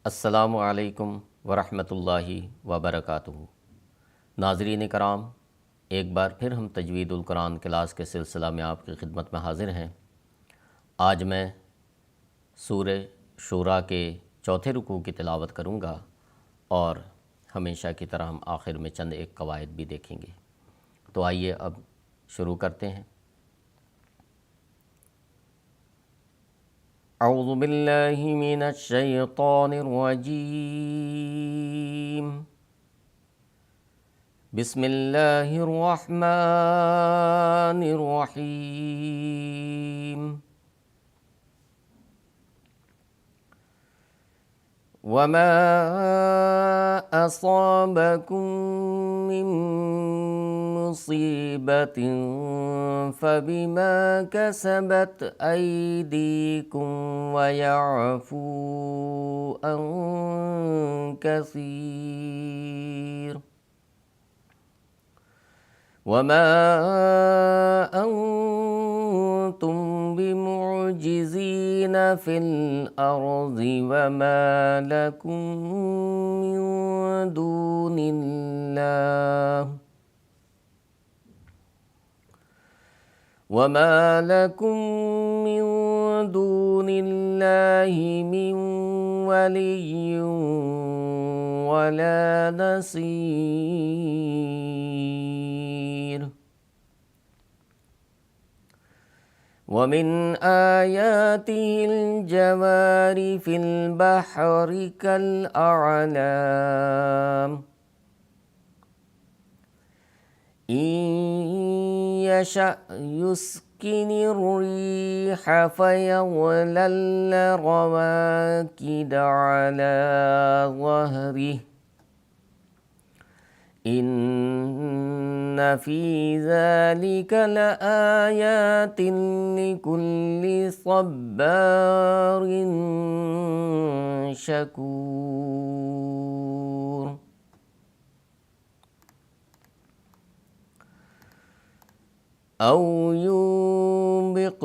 السلام علیکم ورحمۃ اللہ وبرکاتہ۔ ناظرین کرام، ایک بار پھر ہم تجوید القرآن کلاس کے سلسلہ میں آپ کی خدمت میں حاضر ہیں۔ آج میں سورہ شورا کے چوتھے رکوع کی تلاوت کروں گا اور ہمیشہ کی طرح ہم آخر میں چند ایک قواعد بھی دیکھیں گے۔ تو آئیے اب شروع کرتے ہیں۔ اعوذ باللہ من الشیطان الرجیم، بسم اللہ الرحمن الرحیم۔ وما أصابكم من مصيبة فبما كسبت أيديكم ويعفو عن كثير، وما أنتم بمعجزين في الأرض وما لكم من دون الله من ولي ولا نصير۔ ومن آياته الجوار في البحر كالأعلام، إن يشأ يسكن الريح فيظللن رواكد على ظهره، إن في ذلك لآيات لكل صبار شكور۔ أو يوبقهن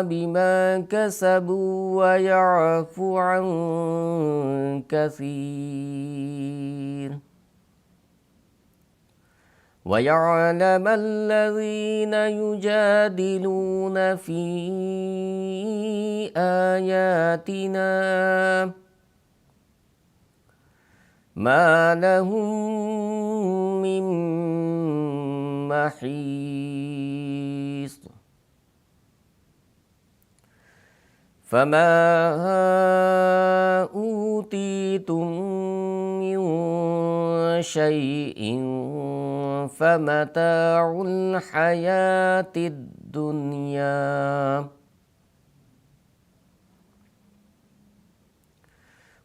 بما كسبوا ويعفو عن كثير، ويعلم الذين يجادلون في آياتنا ما لهم من محيص۔ فما أوتيتم من شيء فمتاع الحياة الدنيا،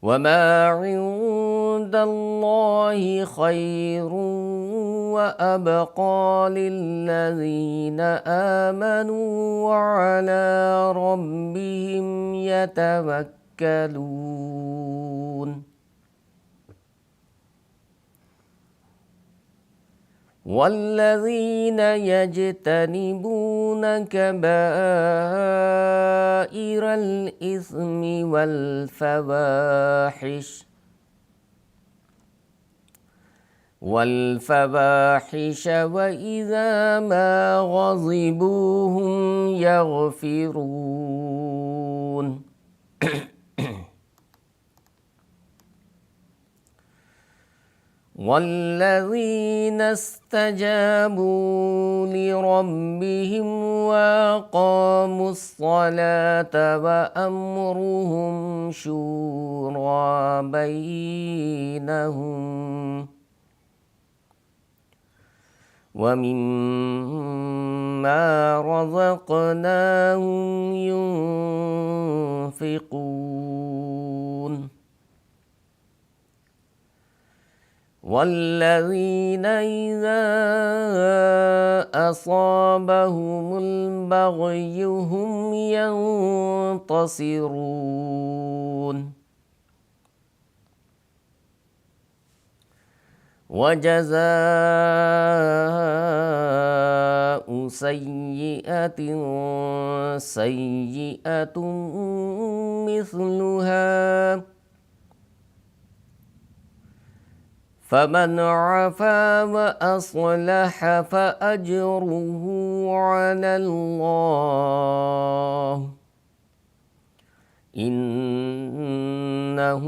وما عند الله خير وأبقى للذين آمنوا وعلى ربهم يتوكلون۔ والذين يجتنبون كبائر الإثم والفواحش وإذا ما غضبوا هم يغفرون۔ والذين استجابوا لربهم وأقاموا الصلاة وأمرهم شورى بينهم ومما رزقناهم ينفقون۔ والذين إذا أصابهم البغي هم ينتصرون۔ وجزاؤهم سيئة سيئة مثلها فمن عفا وأصلح فأجره على الله إنه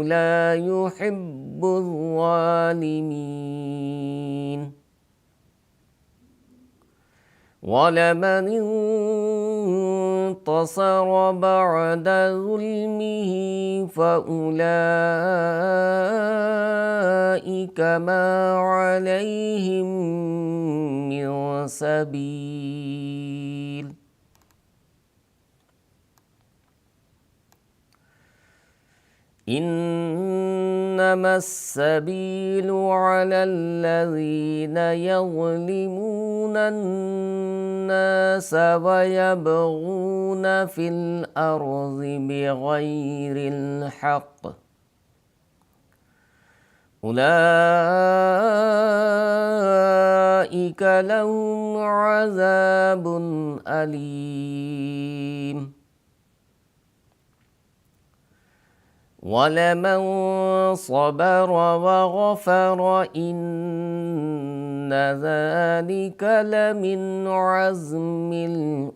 لا يحب الظالمين وَلَمَنِ انتصر بعد ظلمه فأولئك ما عليهم من سبيل إنما السبيل على الذين يظلمون الناس ويبغون في الأرض بغير الحق أولئك لهم عذاب أليم وَلَمَنْ صَبَرَ وَغَفَرَ إِنَّ ذَلِكَ لَمِنْ عَزْمِ الْأُمُورِ۔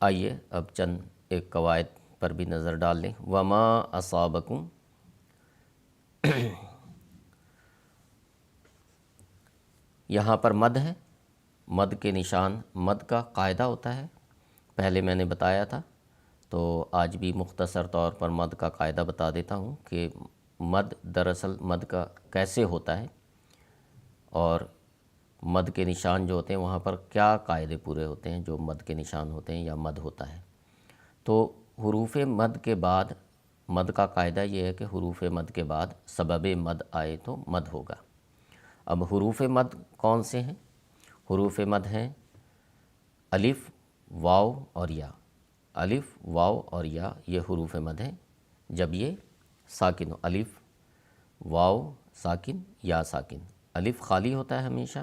آئیے اب چند ایک قواعد پر بھی نظر ڈال لیں۔ وَمَا أَصَابَكُمْ، یہاں پر مد ہے، مد کے نشان، مد کا قاعدہ ہوتا ہے، پہلے میں نے بتایا تھا، تو آج بھی مختصر طور پر مد کا قاعدہ بتا دیتا ہوں کہ مد دراصل مد کا کیسے ہوتا ہے اور مد کے نشان جو ہوتے ہیں وہاں پر کیا قاعدے پورے ہوتے ہیں جو مد کے نشان ہوتے ہیں یا مد ہوتا ہے۔ تو حروف مد کے بعد مد کا قاعدہ یہ ہے کہ حروف مد کے بعد سبب مد آئے تو مد ہوگا۔ اب حروف مد کون سے ہیں؟ حروف مد ہیں الف، واو اور یا۔ الف، واو اور یا یہ حروف مد ہیں جب یہ ساکن ہو، الف، واو ساکن، یا ساکن۔ الف خالی ہوتا ہے ہمیشہ،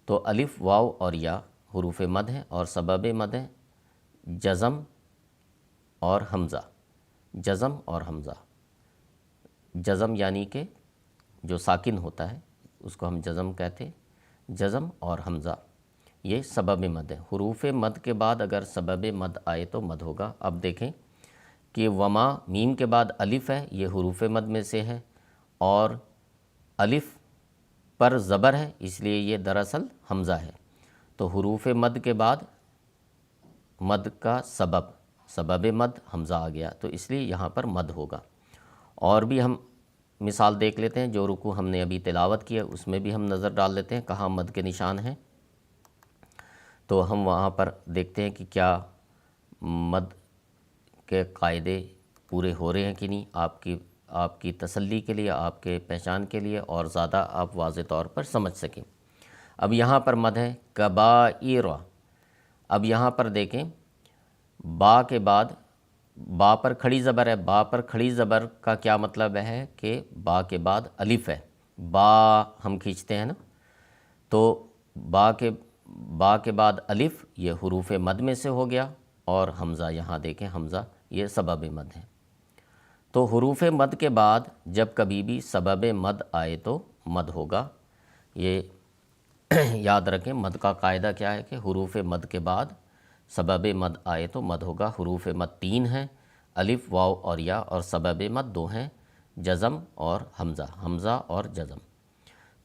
تو الف، واو اور یا حروف مد ہیں اور سبب مد ہیں جزم اور حمزہ۔ جزم اور حمزہ، جزم یعنی کہ جو ساکن ہوتا ہے اس کو ہم جزم کہتے ہیں، جزم اور حمزہ یہ سبب مد ہے۔ حروف مد کے بعد اگر سبب مد آئے تو مد ہوگا۔ اب دیکھیں کہ وما، میم کے بعد الف ہے، یہ حروف مد میں سے ہے اور الف پر زبر ہے اس لیے یہ دراصل حمزہ ہے، تو حروف مد کے بعد مد کا سبب مد حمزہ آ گیا، تو اس لیے یہاں پر مد ہوگا۔ اور بھی ہم مثال دیکھ لیتے ہیں، جو رکوع ہم نے ابھی تلاوت کیا اس میں بھی ہم نظر ڈال لیتے ہیں کہاں مد کے نشان ہیں، تو ہم وہاں پر دیکھتے ہیں کہ کیا مد کے قاعدے پورے ہو رہے ہیں کہ نہیں، آپ کی تسلی کے لیے، آپ کے پہچان کے لیے، اور زیادہ آپ واضح طور پر سمجھ سکیں۔ اب یہاں پر مد ہے کبائر۔ اب یہاں پر دیکھیں با کے بعد با پر کھڑی زبر ہے، با پر کھڑی زبر کا کیا مطلب ہے کہ با کے بعد الف ہے، با ہم کھینچتے ہیں نا، تو با کے بعد الف یہ حروف مد میں سے ہو گیا، اور حمزہ یہاں دیکھیں حمزہ یہ سبب مد ہے۔ تو حروف مد کے بعد جب کبھی بھی سبب مد آئے تو مد ہوگا۔ یہ یاد رکھیں مد کا قاعدہ کیا ہے کہ حروف مد کے بعد سبب مد آئے تو مد ہوگا۔ حروف مد 3 ہیں، الف، واو اور یا، اور سبب مد 2 ہیں، جزم اور حمزہ اور جزم۔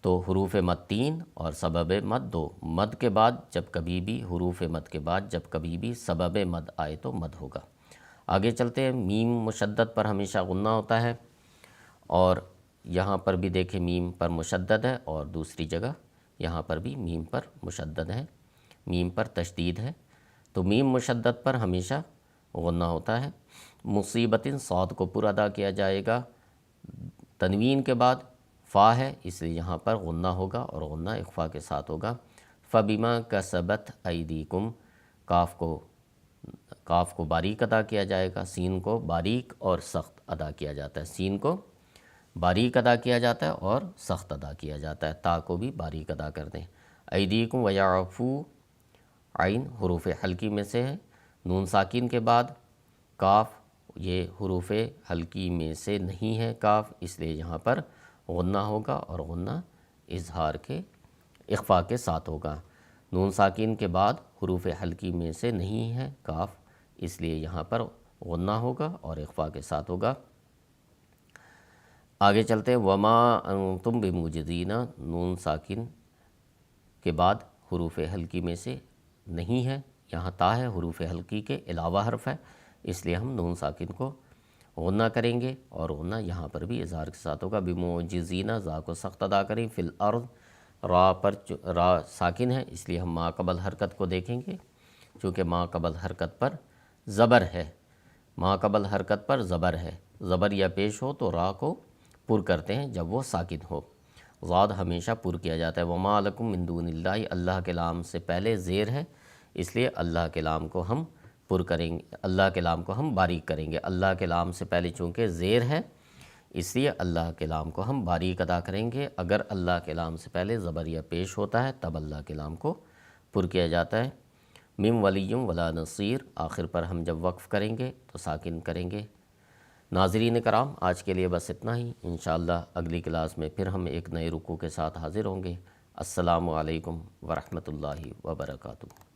تو حروف مد 3 اور سبب مد 2، مد کے بعد جب کبھی بھی حروف مد کے بعد جب کبھی بھی سبب مد آئے تو مد ہوگا۔ آگے چلتے ہیں، میم مشدد پر ہمیشہ غنہ ہوتا ہے، اور یہاں پر بھی دیکھیں میم پر مشدد ہے، اور دوسری جگہ یہاں پر بھی میم پر مشدد ہے، میم پر تشدید ہے، تو میم مشدد پر ہمیشہ غنہ ہوتا ہے۔ مصیبت صاد کو پر ادا کیا جائے گا، تنوین کے بعد فا ہے اس لیے یہاں پر غنہ ہوگا، اور غنہ اخفا کے ساتھ ہوگا۔ فبما کسبت ایدیکم، کاف کو کاف کو باریک ادا کیا جائے گا، سین کو باریک اور سخت ادا کیا جاتا ہے، سین کو باریک ادا کیا جاتا ہے اور سخت ادا کیا جاتا ہے، تا کو بھی باریک ادا کر دیں۔ ایدیکم ویعفو، عین حروف حلقی میں سے ہے، نون ساکن کے بعد کاف یہ حروف حلقی میں سے نہیں ہے کاف، اس لیے یہاں پر غنہ ہوگا اور غنہ اظہار کے اخفاء کے ساتھ ہوگا۔ نون ساکن کے بعد حروف حلقی میں سے نہیں ہے کاف، اس لیے یہاں پر غنہ ہوگا اور اخفاء کے ساتھ ہوگا۔ آگے چلتے ہیں، وما انتم بموجزین، نون ساکن کے بعد حروف حلقی میں سے نہیں ہے، یہاں تا ہے، حروف حلقی کے علاوہ حرف ہے، اس لیے ہم نون ساکن کو غنہ کریں گے اور غنہ یہاں پر بھی اظہار کے ساتھ ہوگا۔ بموجزین، زا کو سخت ادا کریں، فی الارض، را پر را ساکن ہے، اس لیے ہم ما قبل حرکت کو دیکھیں گے، چونکہ ما قبل حرکت پر زبر ہے، ما قبل حرکت پر زبر ہے، زبر یا پیش ہو تو را کو پر کرتے ہیں جب وہ ساکن ہو، ضاد ہمیشہ پر کیا جاتا ہے۔ وما لکم من دون اللہ، اللہ کے لام سے پہلے زیر ہے، اس لیے اللہ کے لام کو ہم پر کریں گے، اللہ کے لام کو ہم باریک کریں گے، اللہ کے لام سے پہلے چونکہ زیر ہے اس لیے اللہ کے لام کو ہم باریک ادا کریں گے۔ اگر اللہ کے لام سے پہلے زبر یا پیش ہوتا ہے تب اللہ کے لام کو پر کیا جاتا ہے۔ مم ولیم ولا نصیر، آخر پر ہم جب وقف کریں گے تو ساکن کریں گے۔ ناظرین کرام، آج کے لیے بس اتنا ہی، انشاءاللہ اگلی کلاس میں پھر ہم ایک نئے رکوع کے ساتھ حاضر ہوں گے۔ السلام علیکم ورحمۃ اللہ وبرکاتہ۔